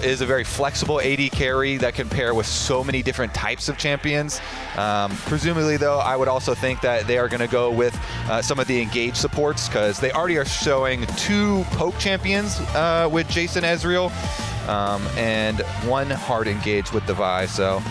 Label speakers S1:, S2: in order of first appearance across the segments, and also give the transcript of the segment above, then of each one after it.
S1: is a very flexible AD carry that can pair with so many different types of champions. Presumably, though, I would also think that they are going to go with some of the engage supports, because they already are showing 2 poke champions with Jason Ezreal and 1 hard engage with Devi. So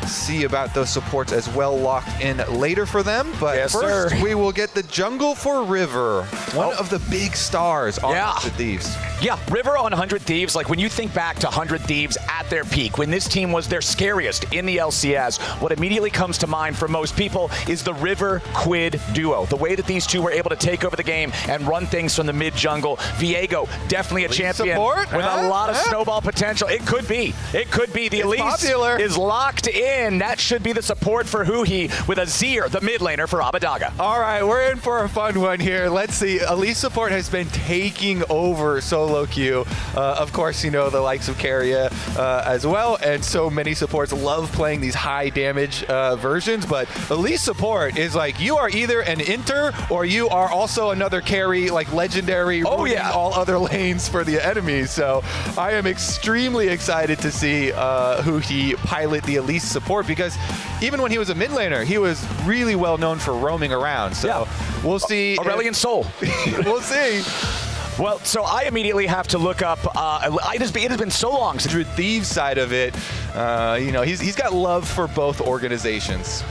S1: see about those supports as well locked in later for them. But
S2: yes,
S1: first,
S2: sir.
S1: we will get the jungle for River, one of the big stars on the Thieves.
S2: Yeah, River on 100 Thieves, like when you think back to 100 Thieves at their peak, when this team was their scariest in the LCS, what immediately comes to mind for most people is the River Quid duo. The way that these two were able to take over the game and run things from the mid jungle. Viego, definitely a champion with a lot of snowball potential. It could be. It could be. The Elise is locked in. That should be the support for Huhi with Azir, the mid laner for Abadaga.
S1: All right, we're in for a fun one here. Let's see. Elise support has been taking over solo queue. Of course, you know, the likes of Keria as well, and so many supports love playing these high damage versions, but Elise support is like, you are either an inter or you are also another carry, like legendary, all other lanes for the enemies. So I am extremely excited to see Huhi pilot the Elise support, because even when he was a mid laner, he was really well known for roaming around. So we'll see.
S2: Aurelion Sol.
S1: We'll see.
S2: Well, so I immediately have to look up, it has been so long since
S1: the Thieves side of it, you know, he's got love for both organizations.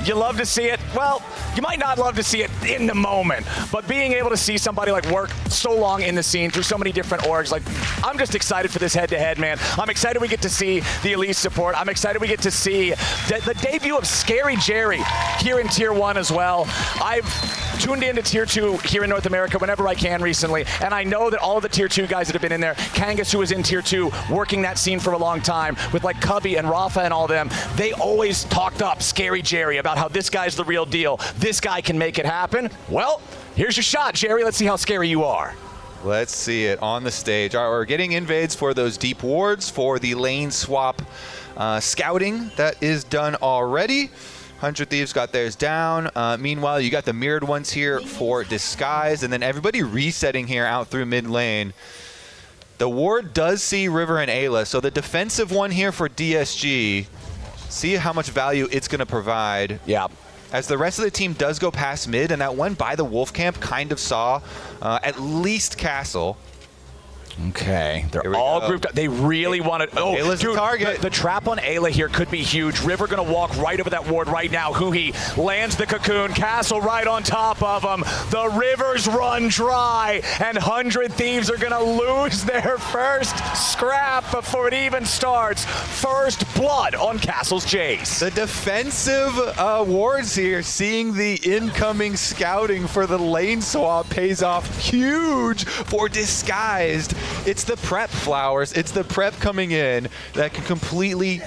S2: You love to see it. Well, you might not love to see it in the moment, but being able to see somebody like work so long in the scene through so many different orgs, like, I'm just excited for this head-to-head, man. I'm excited we get to see the Elise support. I'm excited we get to see the debut of Scary Jerry here in Tier 1 as well. I've tuned into Tier 2 here in North America whenever I can recently, and I know that all of the Tier 2 guys that have been in there, Kangas, who was in Tier 2, working that scene for a long time, with like Cubby and Rafa and all them, they always talked up Scary Jerry about how this guy's the real deal. This guy can make it happen. Well, here's your shot, Jerry. Let's see how scary you are.
S1: Let's see it on the stage. All right, we're getting invades for those deep wards for the lane swap scouting that is done already. 100 Thieves got theirs down. Meanwhile, you got the mirrored ones here for disguise, and then everybody resetting here out through mid lane. The ward does see River and Ayla, so the defensive one here for DSG, see how much value it's going to provide.
S2: Yeah.
S1: As the rest of the team does go past mid, and that one by the Wolf Camp kind of saw at least Castle.
S2: Okay, they're all grouped up. They really want to. Oh,
S1: Ayla's
S2: dude,
S1: the target.
S2: The trap on Ayla here could be huge. River going to walk right over that ward right now. Huhi lands the cocoon. Castle right on top of him. The rivers run dry, and 100 Thieves are going to lose their first scrap before it even starts. First blood on Castle's Jace.
S1: The defensive wards here, seeing the incoming scouting for the lane swap pays off huge for Disguised. It's the prep flowers, it's the prep coming in that can completely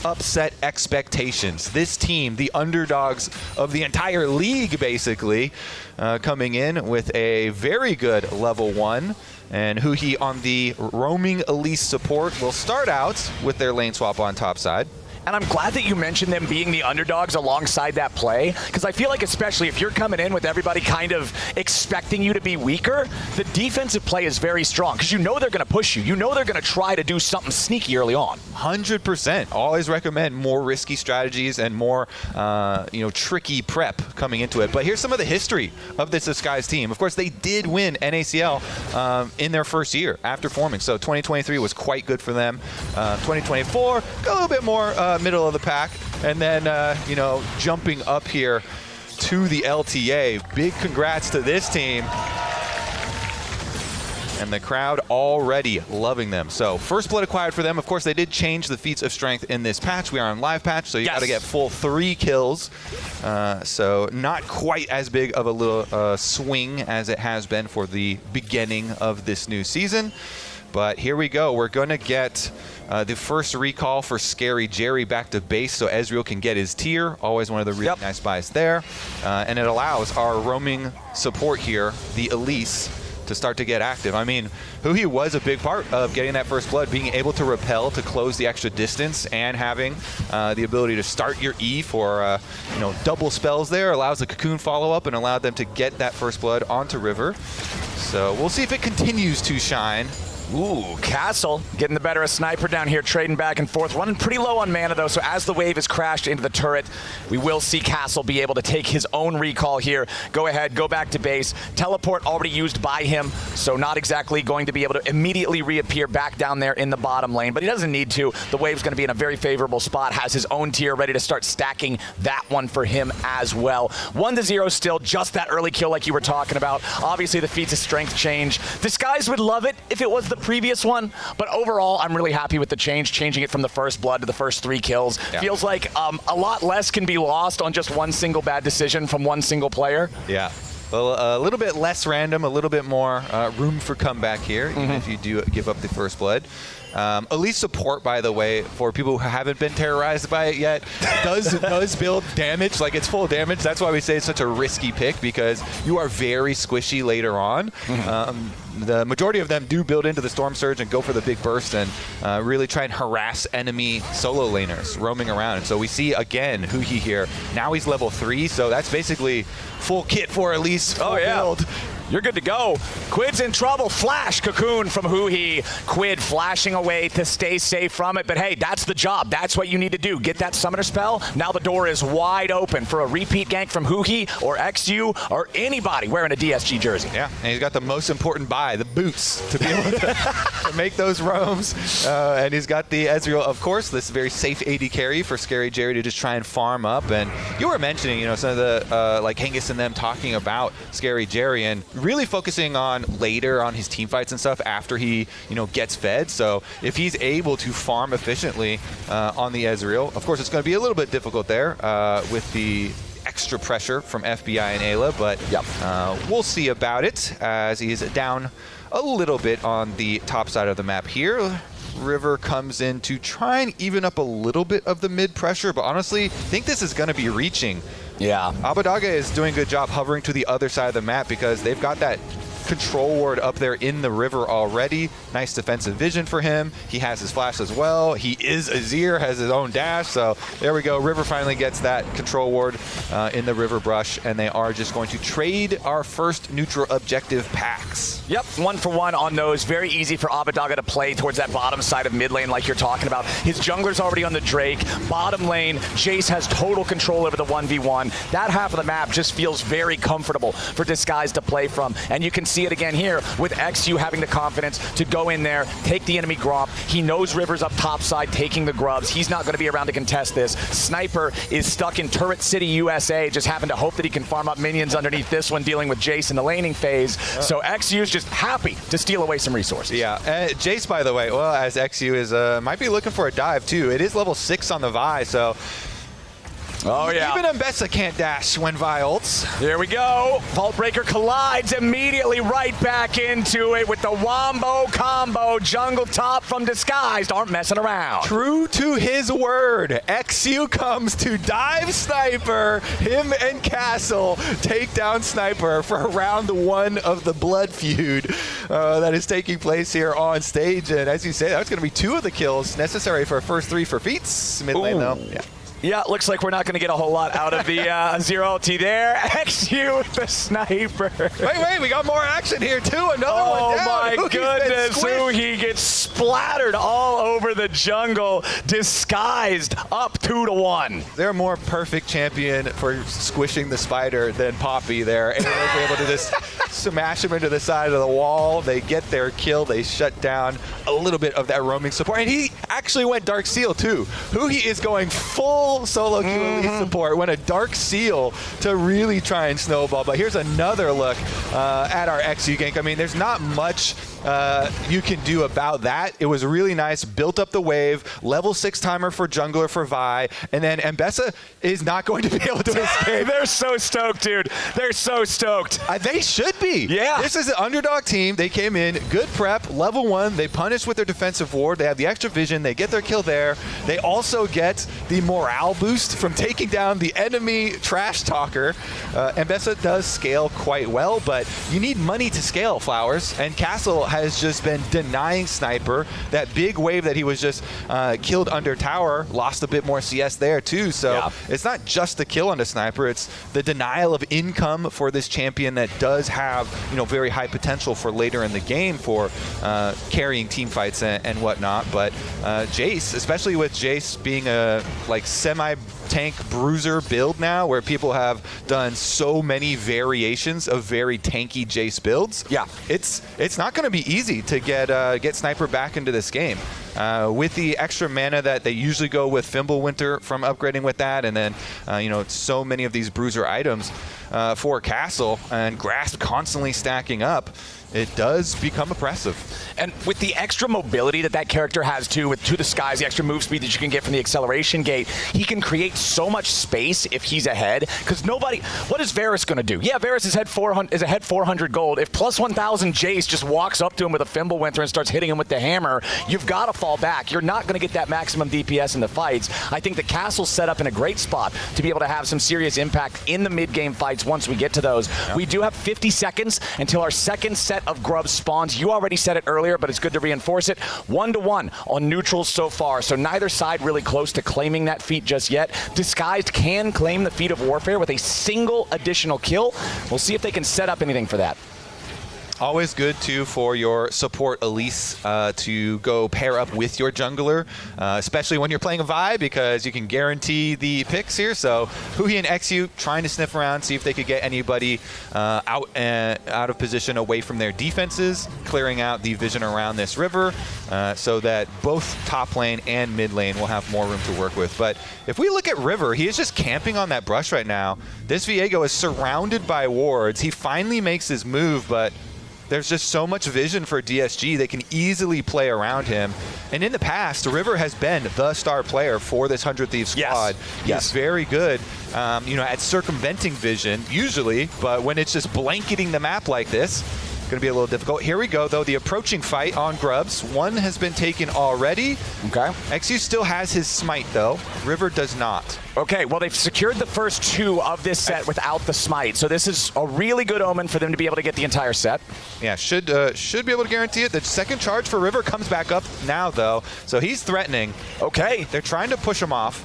S1: upset expectations. This team, the underdogs of the entire league basically, coming in with a very good level 1. And Huhi on the roaming Elise support will start out with their lane swap on top side.
S2: And I'm glad that you mentioned them being the underdogs alongside that play, because I feel like especially if you're coming in with everybody kind of expecting you to be weaker, the defensive play is very strong, because you know they're going to push you. You know they're going to try to do something sneaky early on.
S1: 100%. Always recommend more risky strategies and more tricky prep coming into it. But here's some of the history of this Disguise team. Of course, they did win NACL in their first year after forming. So 2023 was quite good for them. 2024, a little bit more middle of the pack, and then jumping up here to the LTA. Big congrats to this team, and the crowd already loving them. So first blood acquired for them. Of course, they did change the feats of strength in this patch. We are on live patch, so you got to get full 3 kills. So not quite as big of a little swing as it has been for the beginning of this new season. But here we go. We're going to get the first recall for Scary Jerry back to base so Ezreal can get his tier. Always one of the really nice buys there. And it allows our roaming support here, the Elise, to start to get active. I mean, Huhi was a big part of getting that first blood, being able to repel to close the extra distance, and having the ability to start your E for double spells there allows the cocoon follow-up and allowed them to get that first blood onto River. So we'll see if it continues to shine.
S2: Ooh, Castle getting the better of Sniper down here, trading back and forth, running pretty low on mana though, so as the wave is crashed into the turret, we will see Castle be able to take his own recall here. Go ahead, go back to base. Teleport already used by him, so not exactly going to be able to immediately reappear back down there in the bottom lane, but he doesn't need to. The wave's going to be in a very favorable spot, has his own tier ready to start stacking that one for him as well. 1-0 still, just that early kill like you were talking about. Obviously the feats of strength change. Disguise would love it if it was the previous one, but overall I'm really happy with the change, changing it from the first blood to the first 3 kills. Yeah. Feels like a lot less can be lost on just one single bad decision from one single player.
S1: Yeah. Well, a little bit less random, a little bit more room for comeback here, even if you do give up the first blood. Elite support, by the way, for people who haven't been terrorized by it yet, does build damage, like it's full damage. That's why we say it's such a risky pick, because you are very squishy later on. The majority of them do build into the Storm Surge and go for the big burst and really try and harass enemy solo laners roaming around. And so we see, again, Huhi here. Now he's level 3, so that's basically full kit for Elise. Oh, yeah. Build.
S2: You're good to go. Quid's in trouble. Flash cocoon from Huhi. Quid flashing away to stay safe from it. But hey, that's the job. That's what you need to do. Get that summoner spell. Now the door is wide open for a repeat gank from Huhi or XU or anybody wearing a DSG jersey.
S1: Yeah, and he's got the most important buy, the boots, to be able to make those roams. And he's got the Ezreal, of course, this very safe AD carry for Scary Jerry to just try and farm up. And you were mentioning, you know, some of the, like Hengis and them talking about Scary Jerry and really focusing on later on his team fights and stuff after he, you know, gets fed. So if he's able to farm efficiently on the Ezreal, of course it's going to be a little bit difficult there with the extra pressure from FBI and Ayla, but we'll see about it as he's down a little bit on the top side of the map here. River comes in to try and even up a little bit of the mid pressure, but honestly, I think this is going to be reaching.
S2: Yeah.
S1: Abadaga is doing a good job hovering to the other side of the map because they've got that control ward up there in the river already. Nice defensive vision for him. He has his flash as well. He is Azir, has his own dash. So there we go. River finally gets that control ward in the river brush, and they are just going to trade our first neutral objective packs.
S2: Yep, 1-for-1 on those. Very easy for Abadaga to play towards that bottom side of mid lane like you're talking about. His jungler's already on the Drake. Bottom lane, Jace has total control over the 1v1. That half of the map just feels very comfortable for Disguise to play from. And you can see it again here with XU having the confidence to go in there, take the enemy Gromp. He knows River's up top side taking the grubs. He's not going to be around to contest this. Sniper is stuck in Turret City, USA, just having to hope that he can farm up minions underneath this one, dealing with Jace in the laning phase. So XU's just happy to steal away some resources.
S1: Yeah, Jace, by the way, well, as XU is, might be looking for a dive too. It is level 6 on the Vi, so
S2: oh, yeah.
S1: Even Mbessa can't dash when Vi ults.
S2: Here we go. Vault Breaker collides immediately right back into it with the Wombo combo. Jungle top from Disguised aren't messing around.
S1: True to his word, XU comes to dive Sniper. Him and Castle take down Sniper for round 1 of the blood feud that is taking place here on stage. And as you say, that's going to be 2 of the kills necessary for first 3 for Feats. Mid lane, though. Yeah.
S2: Yeah, looks like we're not going to get a whole lot out of the zero ulti there. XU with the sniper.
S1: Wait, we got more action here too. Another one down.
S2: Oh my goodness, Huhi gets splattered all over the jungle. Disguised up 2-1.
S1: They're a more perfect champion for squishing the spider than Poppy there. And they're able to just smash him into the side of the wall. They get their kill. They shut down a little bit of that roaming support. And he actually went Dark Seal too. Huhi is going full solo queue elite support, went a Dark Seal to really try and snowball. But here's another look at our XU gank. I mean, there's not much you can do about that. It was really nice, built up the wave, level 6 timer for jungler for Vi, and then Mbessa is not going to be able to escape.
S2: They're so stoked, dude. They're so stoked.
S1: They should be.
S2: Yeah.
S1: This is an underdog team. They came in, good prep, level 1. They punished with their defensive ward. They have the extra vision. They get their kill there. They also get the morale boost from taking down the enemy trash talker. Mbessa does scale quite well, but you need money to scale, Flowers, and Castle has just been denying Sniper. That big wave that he was just killed under tower, lost a bit more CS there too, so it's not just the kill on the Sniper, it's the denial of income for this champion that does have have, you know, very high potential for later in the game for carrying team fights and whatnot. But Jace, especially with Jace being a like semi-tank bruiser build now, where people have done so many variations of very tanky Jace builds. Yeah, it's not going to be easy to get Sniper back into this game. With the extra mana that they usually go with Fimbulwinter from upgrading with that, and then you know, so many of these bruiser items for Castle and Grasp constantly stacking up, it does become oppressive.
S2: And with the extra mobility that that character has too, with To the Skies, the extra move speed that you can get from the acceleration gate, he can create so much space if he's ahead. Because nobody, what is Varus going to do? Yeah, Varus is ahead 400 gold. If plus 1,000 Jace just walks up to him with a Fimbulwinter and starts hitting him with the hammer, you've got to fall back. You're not going to get that maximum DPS in the fights. I think the Castle's set up in a great spot to be able to have some serious impact in the mid-game fights once we get to those. Yep. We do have 50 seconds until our second set of grubs spawns. You already said it earlier, but it's good to reinforce it. 1-1 on neutrals so far, so neither side really close to claiming that feat just yet. Disguised can claim the feat of Warfare with a single additional kill. We'll see if they can set up anything for that.
S1: Always good, too, for your support Elise to go pair up with your jungler, especially when you're playing a Vi, because you can guarantee the picks here. So Huhi and XU trying to sniff around, see if they could get anybody out of position away from their defenses, clearing out the vision around this river so that both top lane and mid lane will have more room to work with. But if we look at River, he is just camping on that brush right now. This Viego is surrounded by wards. He finally makes his move, but there's just so much vision for DSG. They can easily play around him. And in the past, River has been the star player for this 100 Thieves squad. Yes. He's very good, you know, at circumventing vision, usually, but when it's just blanketing the map like this, it's going to be a little difficult. Here we go, though, the approaching fight on Grubs. One has been taken already. Okay. XU still has his smite, though. River does not.
S2: Okay, well, they've secured the first two of this set without the smite, so this is a really good omen for them to be able to get the entire set.
S1: Yeah, should be able to guarantee it. The second charge for River comes back up now, though, so he's threatening. Okay. They're trying to push him off.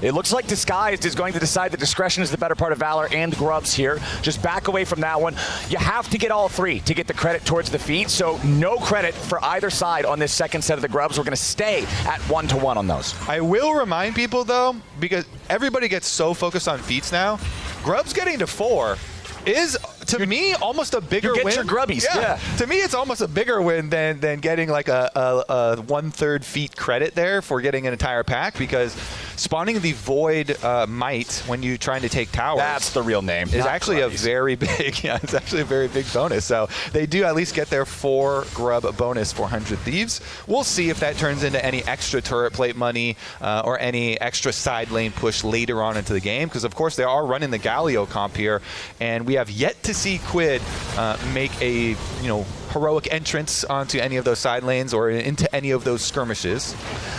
S2: It looks like Disguised is going to decide that discretion is the better part of Valor and Grubs here. Just back away from that one. You have to get all three to get the credit towards the feat, so no credit for either side on this second set of the Grubs. We're going to stay at 1-1 on those.
S1: I will remind people, though, because everybody gets so focused on feats now, Grubs getting to 4 is, to me, almost a bigger win.
S2: You get your grubbies, yeah.
S1: To me, it's almost a bigger win than getting like a 1/3 feat credit there for getting an entire pack, because spawning the Void Might when you're trying to take towers.
S2: That's the real name.
S1: Is actually grubbies. A very big, yeah, it's actually a very big bonus. So they do at least get their 4 grub bonus for 100 Thieves. We'll see if that turns into any extra turret plate money or any extra side lane push later on into the game, because of course they are running the Galio comp here, and we have yet to see Quid make a, heroic entrance onto any of those side lanes or into any of those skirmishes.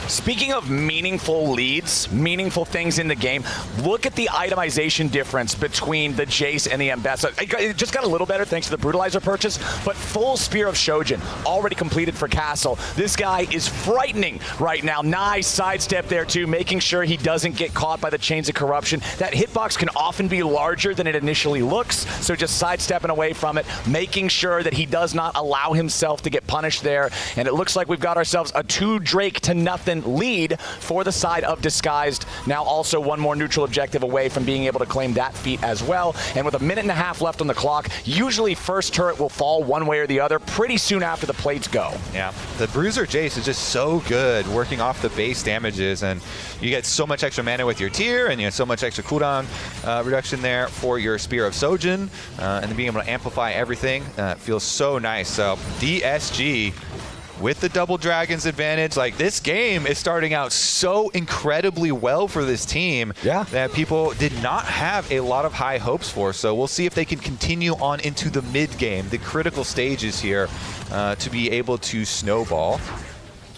S2: Speaking of meaningful leads, meaningful things in the game, look at the itemization difference between the Jace and the Ambessa. It just got a little better thanks to the Brutalizer purchase, but full Spear of Shojin already completed for Castle. This guy is frightening right now. Nice sidestep there too, making sure he doesn't get caught by the Chains of Corruption. That hitbox can often be larger than it initially looks, so just sidestepping away from it, making sure that he does not allow himself to get punished there. And it looks like we've got ourselves a 2 Drake to nothing lead for the side of Disguised. Now also one more neutral objective away from being able to claim that feat as well. And with a 1.5 minutes left on the clock, usually first turret will fall one way or the other pretty soon after the plates go.
S1: Yeah, the Bruiser Jace is just so good working off the base damages, and you get so much extra mana with your tier, and you have so much extra cooldown reduction there for your Spear of Shojin, and then being able to amplify everything feels so nice. So DSG with the double dragons advantage, like this game is starting out so incredibly well for this team that people did not have a lot of high hopes for. So we'll see if they can continue on into the mid game, the critical stages here, to be able to snowball.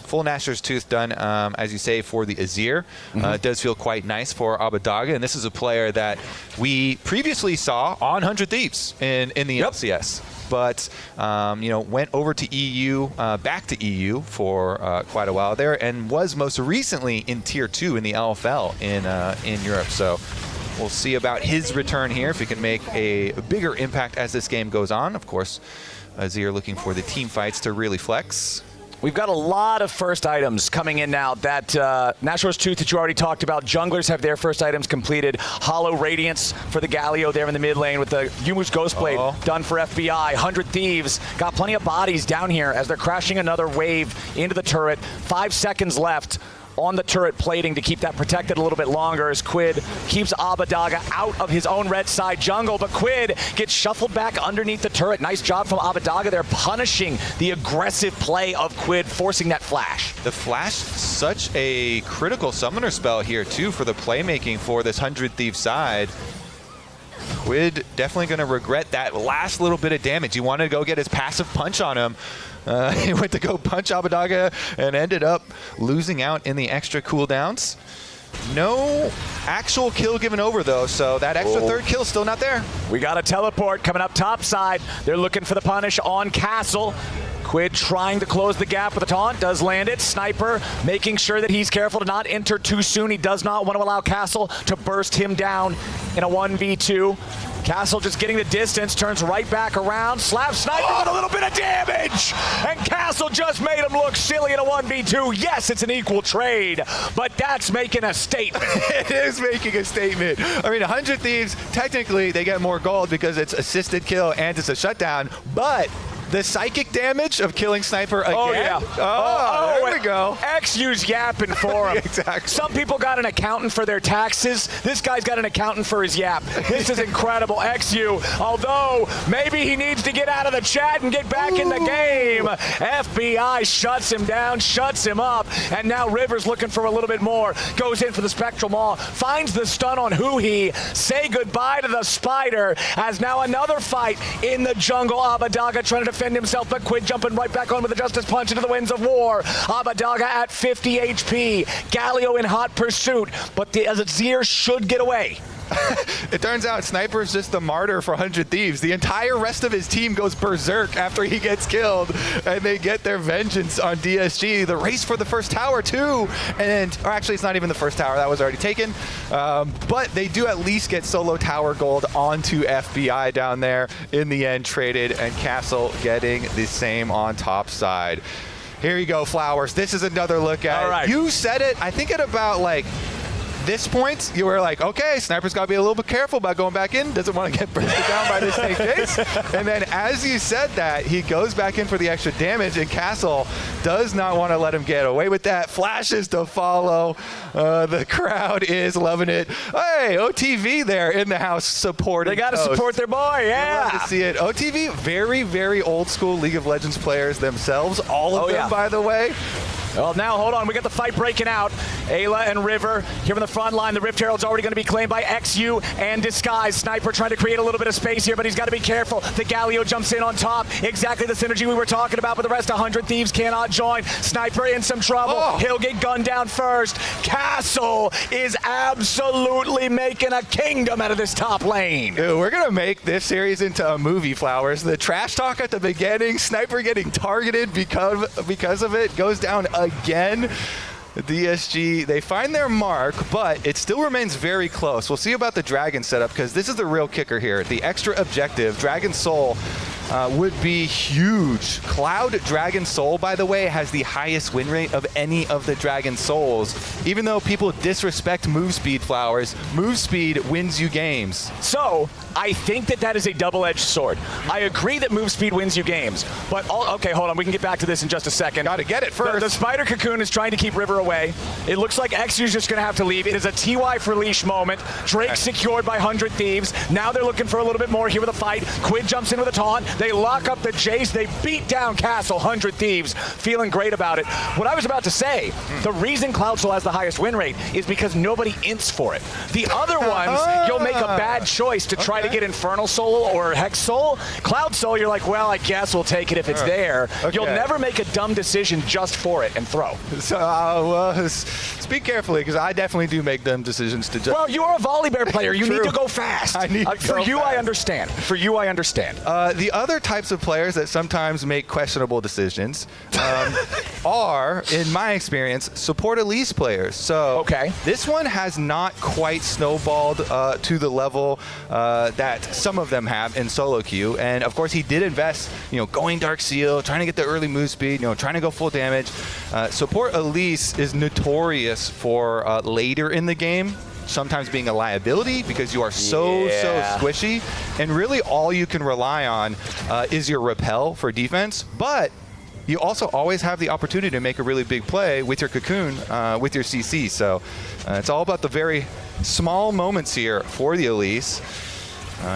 S1: Full Gnasher's Tooth done, as you say, for the Azir. It does feel quite nice for Abadaga, and this is a player that we previously saw on 100 Thieves in the LCS. But, went over to EU, back to EU for quite a while there, and was most recently in Tier 2 in the LFL in Europe. So we'll see about his return here, if he can make a bigger impact as this game goes on. Of course, Azir looking for the team fights to really flex.
S2: We've got a lot of first items coming in now. That Nashor's Tooth that you already talked about. Junglers have their first items completed. Hollow Radiance for the Galio there in the mid lane with the Yumu's Ghostblade done for FBI. 100 Thieves got plenty of bodies down here as they're crashing another wave into the turret. 5 seconds left on the turret plating to keep that protected a little bit longer as Quid keeps Abadaga out of his own red side jungle, but Quid gets shuffled back underneath the turret. Nice job from Abadaga there, punishing the aggressive play of Quid, forcing that flash.
S1: The flash, such a critical summoner spell here too for the playmaking for this 100 Thieves side. Quid definitely going to regret that last little bit of damage. He wanted to go get his passive punch on him. He went to go punch Abadaga and ended up losing out in the extra cooldowns. No actual kill given over, though, so that extra third kill still not there.
S2: We got a teleport coming up top side. They're looking for the punish on Castle. Quid trying to close the gap with a taunt, does land it. Sniper making sure that he's careful to not enter too soon. He does not want to allow Castle to burst him down in a 1v2. Castle just getting the distance, turns right back around, slaps Sniper with a little bit of damage! And Castle just made him look silly in a 1v2. Yes, it's an equal trade, but that's making a statement.
S1: It is making a statement. I mean, 100 Thieves, technically, they get more gold because it's assisted kill and it's a shutdown, but the psychic damage of killing Sniper again.
S2: Oh, yeah.
S1: There we go.
S2: XU's yapping for him.
S1: Exactly.
S2: Some people got an accountant for their taxes. This guy's got an accountant for his yap. This is incredible. XU, although maybe he needs to get out of the chat and get back in the game. FBI shuts him down, shuts him up, and now Rivers looking for a little bit more. Goes in for the Spectral Maw, finds the stun on Huhi. Say goodbye to the Spider, as now another fight in the jungle. Abadaga trying to defend himself, but Quid jumping right back on with the Justice Punch into the Winds of War. Abadaga at 50 HP. Galio in hot pursuit, but the Azir should get away.
S1: It turns out Sniper is just the martyr for 100 Thieves. The entire rest of his team goes berserk after he gets killed, and they get their vengeance on DSG. The race for the first tower, too. Or actually, it's not even the first tower. That was already taken. But they do at least get solo tower gold onto FBI down there. In the end, traded, and Castle getting the same on top side. Here you go, Flowers. This is another look at
S2: All right.
S1: You said it, I think at about, like, this point, you were like, okay, Sniper's got to be a little bit careful about going back in. Doesn't want to get bursted down by this tank chase. And then as you said that, he goes back in for the extra damage, and Castle does not want to let him get away with that. Flashes to follow. The crowd is loving it. Hey, OTV there in the house supporting.
S2: They got to support their boy, yeah.
S1: Love to see it. OTV, very, very old school League of Legends players themselves. All of them, by the way.
S2: Well, now, hold on. We got the fight breaking out. Ayla and River here on the front line. The Rift Herald's already going to be claimed by XU and Disguise. Sniper trying to create a little bit of space here, but he's got to be careful. The Galio jumps in on top. Exactly the synergy we were talking about, but the rest 100 Thieves cannot join. Sniper in some trouble. He'll get gunned down first. Castle is absolutely making a kingdom out of this top lane.
S1: Dude, we're going to make this series into a movie, Flowers. The trash talk at the beginning, Sniper getting targeted because of it, goes down again. DSG, they find their mark, but it still remains very close. We'll see about the Dragon setup, because this is the real kicker here. The extra objective, Dragon Soul, would be huge. Cloud Dragon Soul, by the way, has the highest win rate of any of the Dragon Souls. Even though people disrespect move speed, Flowers, move speed wins you games.
S2: So, I think that is a double-edged sword. I agree that move speed wins you games, but okay, hold on, we can get back to this in just a second.
S1: Gotta get it first.
S2: The Spider Cocoon is trying to keep River away. It looks like XU's just gonna have to leave. It is a TY for leash moment. Drake secured by 100 Thieves. Now they're looking for a little bit more here with a fight. Quid jumps in with a taunt. They lock up the Jace. They beat down Castle. 100 Thieves feeling great about it. What I was about to say, the reason Cloud Soul has the highest win rate is because nobody ints for it. The other ones, you'll make a bad choice to try to they get Infernal Soul or Hex Soul. Cloud Soul, you're like, well, I guess we'll take it if it's there. Okay. You'll never make a dumb decision just for it and throw.
S1: So, well, speak carefully, because I definitely do make dumb decisions to just...
S2: Well, you're a Volibear player. You need to go fast.
S1: I need to
S2: For you,
S1: fast.
S2: I understand. For you, I understand.
S1: The other types of players that sometimes make questionable decisions are, in my experience, support Elise players. So this one has not quite snowballed to the level that some of them have in solo queue. And of course, he did invest, going Dark Seal, trying to get the early move speed, trying to go full damage. Support Elise is notorious for later in the game sometimes being a liability because you are so squishy, and really all you can rely on is your repel for defense. But you also always have the opportunity to make a really big play with your cocoon, with your CC. So it's all about the very small moments here for the Elise.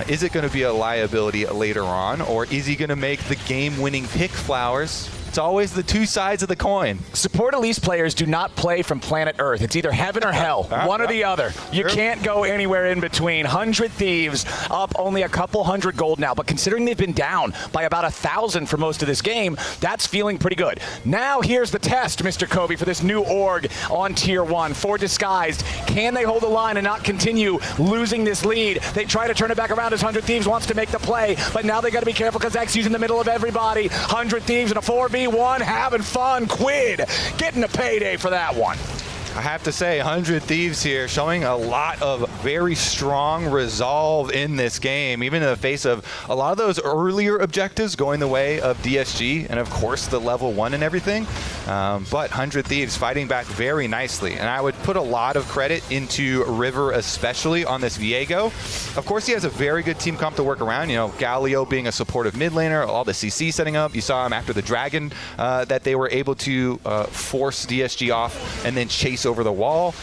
S1: Is it going to be a liability later on, or is he going to make the game-winning pick, Flowers? It's always the two sides of the coin.
S2: Support Elise players do not play from planet Earth. It's either heaven or hell, one or the other. You can't go anywhere in between. 100 Thieves up only a couple hundred gold now, but considering they've been down by about 1,000 for most of this game, that's feeling pretty good. Now here's the test, Mr. Kobe, for this new org on Tier 1 for Disguised. Can they hold the line and not continue losing this lead? They try to turn it back around as 100 Thieves wants to make the play, but now they got to be careful because XU's in the middle of everybody. 100 Thieves in a 4v1, having fun. Quid getting a payday for that one.
S1: I have to say, 100 Thieves here showing a lot of very strong resolve in this game, even in the face of a lot of those earlier objectives going the way of DSG and, of course, the level 1 and everything. But 100 Thieves fighting back very nicely. And I would put a lot of credit into River, especially on this Viego. Of course, he has a very good team comp to work around. Galio being a supportive mid laner, all the CC setting up. You saw him after the Dragon that they were able to force DSG off and then chase over the wall,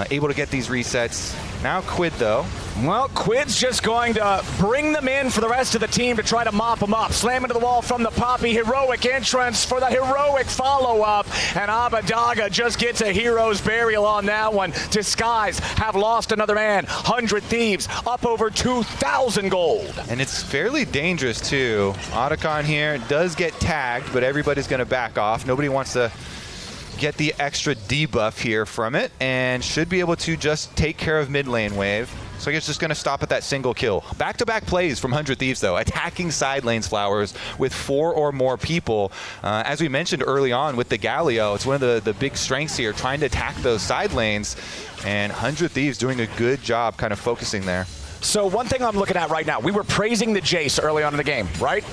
S1: able to get these resets. Now Quid, though.
S2: Well, Quid's just going to bring them in for the rest of the team to try to mop them up. Slam into the wall from the Poppy. Heroic entrance for the heroic follow-up. And Abadaga just gets a hero's burial on that one. Disguise have lost another man. 100 Thieves up over 2,000 gold.
S1: And it's fairly dangerous, too. Otacon here does get tagged, but everybody's going to back off. Nobody wants to get the extra debuff here from it, and should be able to just take care of mid lane wave. So I guess just going to stop at that single kill. Back-to-back plays from 100 Thieves, though, attacking side lanes, Flowers, with 4 or more people. As we mentioned early on with the Galio, it's one of the big strengths here, trying to attack those side lanes, and 100 Thieves doing a good job kind of focusing there.
S2: So one thing I'm looking at right now, we were praising the Jace early on in the game, right?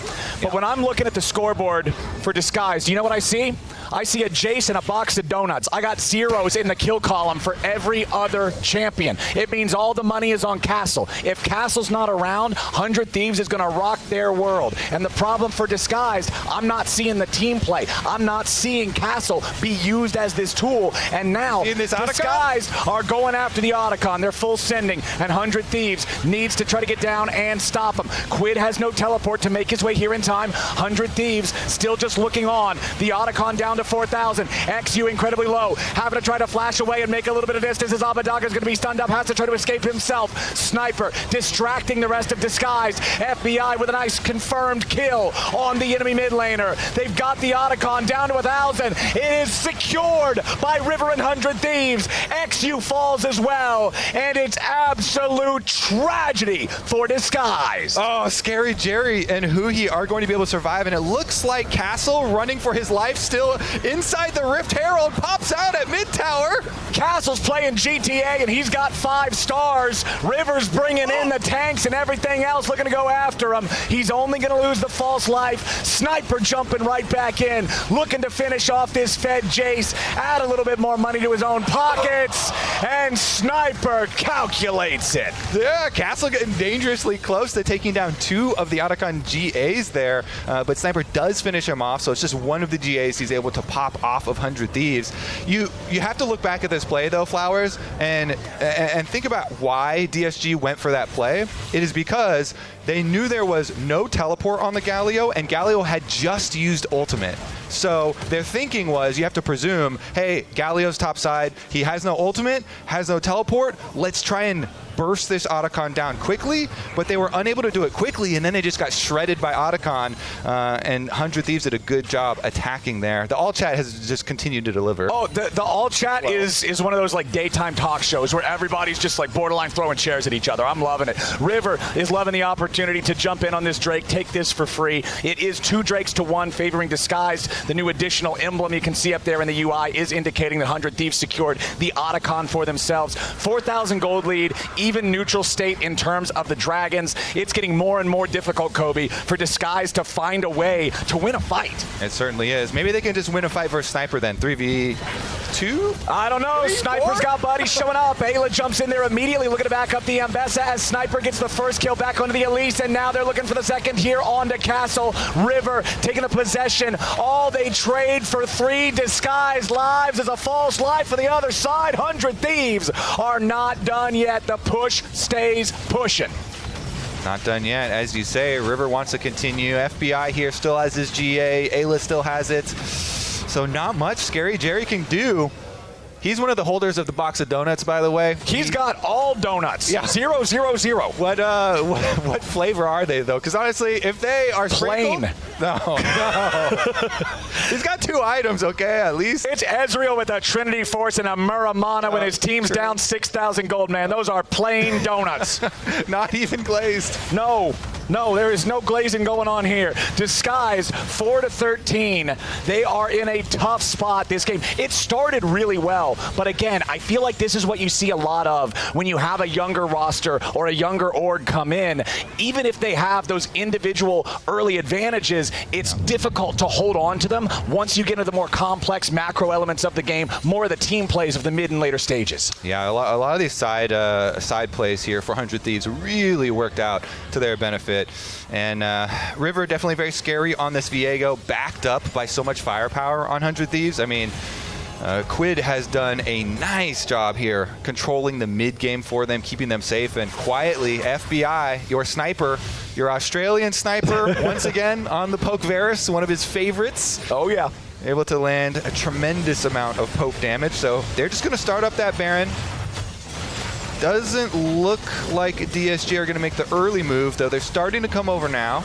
S2: But when I'm looking at the scoreboard for Disguise, do you know what I see? I see a Jace and a box of donuts. I got zeros in the kill column for every other champion. It means all the money is on Castle. If Castle's not around, 100 Thieves is going to rock their world. And the problem for Disguised, I'm not seeing the team play. I'm not seeing Castle be used as this tool. And now, Disguised are going after the Otacon. They're full sending, and 100 Thieves needs to try to get down and stop him. Quid has no teleport to make his way here in time. 100 Thieves still just looking on. The Otacon down to 4,000. XU incredibly low. Having to try to flash away and make a little bit of distance as Abadaga is going to be stunned up. Has to try to escape himself. Sniper distracting the rest of Disguise. FBI with a nice confirmed kill on the enemy mid laner. They've got the Otacon down to 1,000. It is secured by River and 100 Thieves. XU falls as well. And it's absolute tragedy for Disguise.
S1: Oh, Scary Jerry and Huhi are going to be able to survive, and it looks like Castle running for his life still inside the Rift Herald pops out at mid tower.
S2: Castle's playing GTA and he's got 5 stars. River's bringing in the tanks and everything else, looking to go after him. He's only going to lose the false life. Sniper jumping right back in, looking to finish off this fed Jace, add a little bit more money to his own pockets, and Sniper calculates it.
S1: Yeah, Castle getting dangerously close to taking down 2 of the Otacon GAs there, but Sniper does finish him off, so it's just one of the GAs he's able to pop off of 100 Thieves. You have to look back at this play, though, Flowers, and think about why DSG went for that play. It is because they knew there was no teleport on the Galio, and Galio had just used ultimate. So their thinking was, you have to presume, hey, Galio's top side, he has no ultimate, has no teleport, let's try and burst this Otacon down quickly, but they were unable to do it quickly, and then they just got shredded by Otacon, and 100 Thieves did a good job attacking there. The all chat has just continued to deliver.
S2: Oh, the all chat is one of those like daytime talk shows where everybody's just like borderline throwing chairs at each other. I'm loving it. River is loving the opportunity to jump in on this Drake, take this for free. It is 2 Drakes to 1, favoring Disguised. The new additional emblem you can see up there in the UI is indicating that 100 Thieves secured the Otacon for themselves. 4,000 gold lead, even neutral state in terms of the Dragons. It's getting more and more difficult, Kobe, for Disguised to find a way to win a fight.
S1: It certainly is. Maybe they can just win a fight versus Sniper then. 3v2?
S2: I don't know. Sniper's got buddies showing up. Ayla jumps in there immediately, looking to back up the Ambessa as Sniper gets the first kill back onto the Elise, and now they're looking for the second here onto Castle. River taking the possession. All they trade for 3 Disguised lives is a false life for the other side. 100 Thieves are not done yet. The push stays pushing.
S1: Not done yet. As you say, River wants to continue. FBI here still has his GA. Ayla still has it. So not much Scary Jerry can do. He's one of the holders of the box of donuts, by the way.
S2: He's got all donuts.
S1: Yeah.
S2: 0, 0, 0.
S1: What flavor are they, though? Because honestly, if they are
S2: plain.
S1: No. He's got 2 items, okay, at least.
S2: It's Ezreal with a Trinity Force and a Muramana when his team's down 6,000 gold, man. Those are plain donuts.
S1: Not even glazed.
S2: No, there is no glazing going on here. Disguise 4-13. They are in a tough spot this game. It started really well, but again, I feel like this is what you see a lot of when you have a younger roster or a younger org come in. Even if they have those individual early advantages, it's difficult to hold on to them once you get into the more complex macro elements of the game, more of the team plays of the mid and later stages.
S1: Yeah, a lot of these side plays here for 100 Thieves really worked out to their benefit. And River definitely very scary on this Viego, backed up by so much firepower on 100 Thieves. I mean, Quid has done a nice job here controlling the mid game for them, keeping them safe, and quietly, FBI, your sniper, your Australian sniper, once again on the Poke Varus, one of his favorites.
S2: Oh yeah.
S1: Able to land a tremendous amount of poke damage, so they're just going to start up that Baron. Doesn't look like DSG are going to make the early move, though. They're starting to come over now.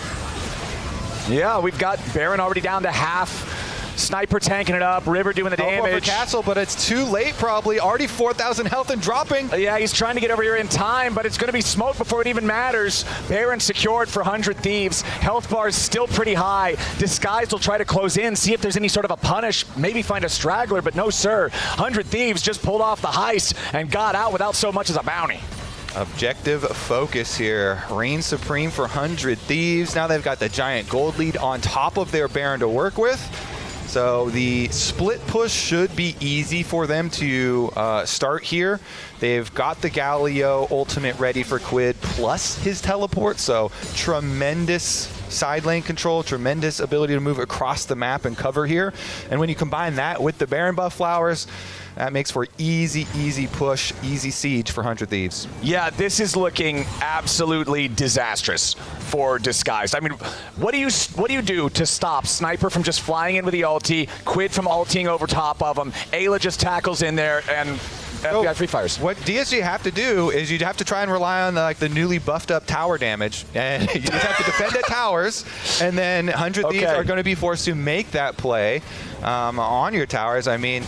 S2: Yeah, we've got Baron already down to half. Sniper tanking it up, River doing the damage.
S1: For Castle, but it's too late probably. Already 4,000 health and dropping.
S2: Yeah, he's trying to get over here in time, but it's going to be smoked before it even matters. Baron secured for 100 Thieves. Health bar is still pretty high. Disguised will try to close in, see if there's any sort of a punish, maybe find a straggler, but no sir. 100 Thieves just pulled off the heist and got out without so much as a bounty.
S1: Objective focus here. Reign supreme for 100 Thieves. Now they've got the giant gold lead on top of their Baron to work with. So the split push should be easy for them to start here. They've got the Galio ultimate ready for Quid plus his teleport, so tremendous side lane control, tremendous ability to move across the map and cover here. And when you combine that with the Baron buff flowers, that makes for easy push, easy siege for 100 Thieves.
S2: Yeah, this is looking absolutely disastrous for Disguised. I mean, what do you do to stop Sniper from just flying in with the ulti, Quid from ulting over top of him, Ayla just tackles in there, and FBI free fires?
S1: What DSG have to do is you have to try and rely on the newly buffed up tower damage, and you just have to defend at towers, and then 100 Thieves are going to be forced to make that play on your towers. I mean,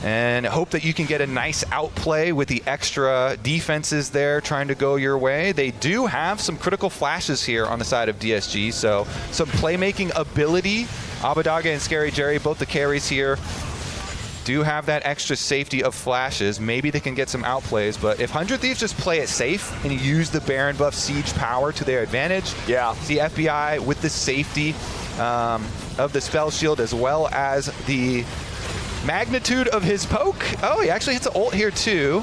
S1: and hope that you can get a nice outplay with the extra defenses there trying to go your way. They do have some critical flashes here on the side of DSG, so some playmaking ability. Abadaga and Scary Jerry, both the carries here, do have that extra safety of flashes. Maybe they can get some outplays, but if 100 Thieves just play it safe and use the Baron buff siege power to their advantage,
S2: yeah,
S1: the FBI with the safety of the spell shield as well as the magnitude of his poke. Oh, he actually hits an ult here too.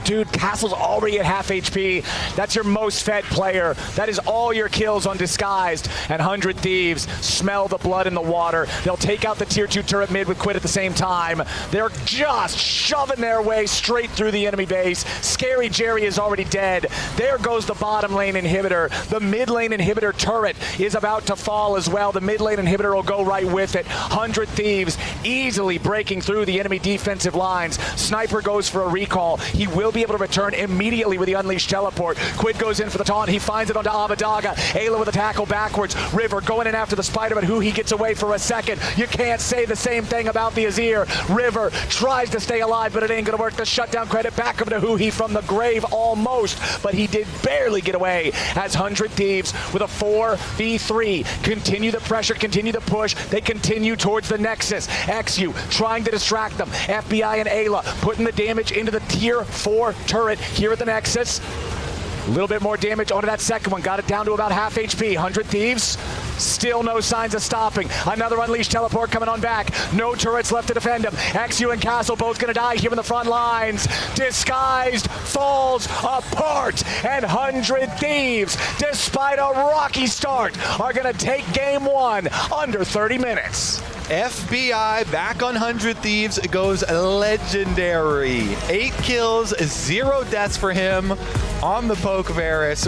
S2: Dude, Castle's already at half HP. That's your most fed player. That is all your kills on Disguised. And 100 Thieves smell the blood in the water. They'll take out the tier 2 turret mid with Quid at the same time. They're just shoving their way straight through the enemy base. Scary Jerry is already dead. There goes the bottom lane inhibitor. The mid lane inhibitor turret is about to fall as well. The mid lane inhibitor will go right with it. 100 Thieves easily breaking through the enemy defensive lines. Sniper goes for a recall. He will be able to return immediately with the Unleashed teleport. Quid goes in for the taunt. He finds it onto Abadaga. Ayla with a tackle backwards. River going in after the spider, but who he gets away for a second. You can't say the same thing about the Azir. River tries to stay alive, but it ain't going to work. The shutdown credit back over to Huhi from the grave almost, but he did barely get away as 100 Thieves with a 4v3. Continue the pressure, continue the push. They continue towards the Nexus. XU trying to distract them. FBI and Ayla putting the damage into the tier 4 turret here at the Nexus. A little bit more damage onto that second one. Got it down to about half HP. 100 Thieves. Still no signs of stopping. Another Unleashed teleport coming on back. No turrets left to defend him. XU and Castle both going to die here in the front lines. Disguised falls apart. And 100 Thieves, despite a rocky start, are going to take game 1 under 30 minutes.
S1: FBI back on 100 Thieves goes legendary. 8 kills, 0 deaths for him on the Poke Varus.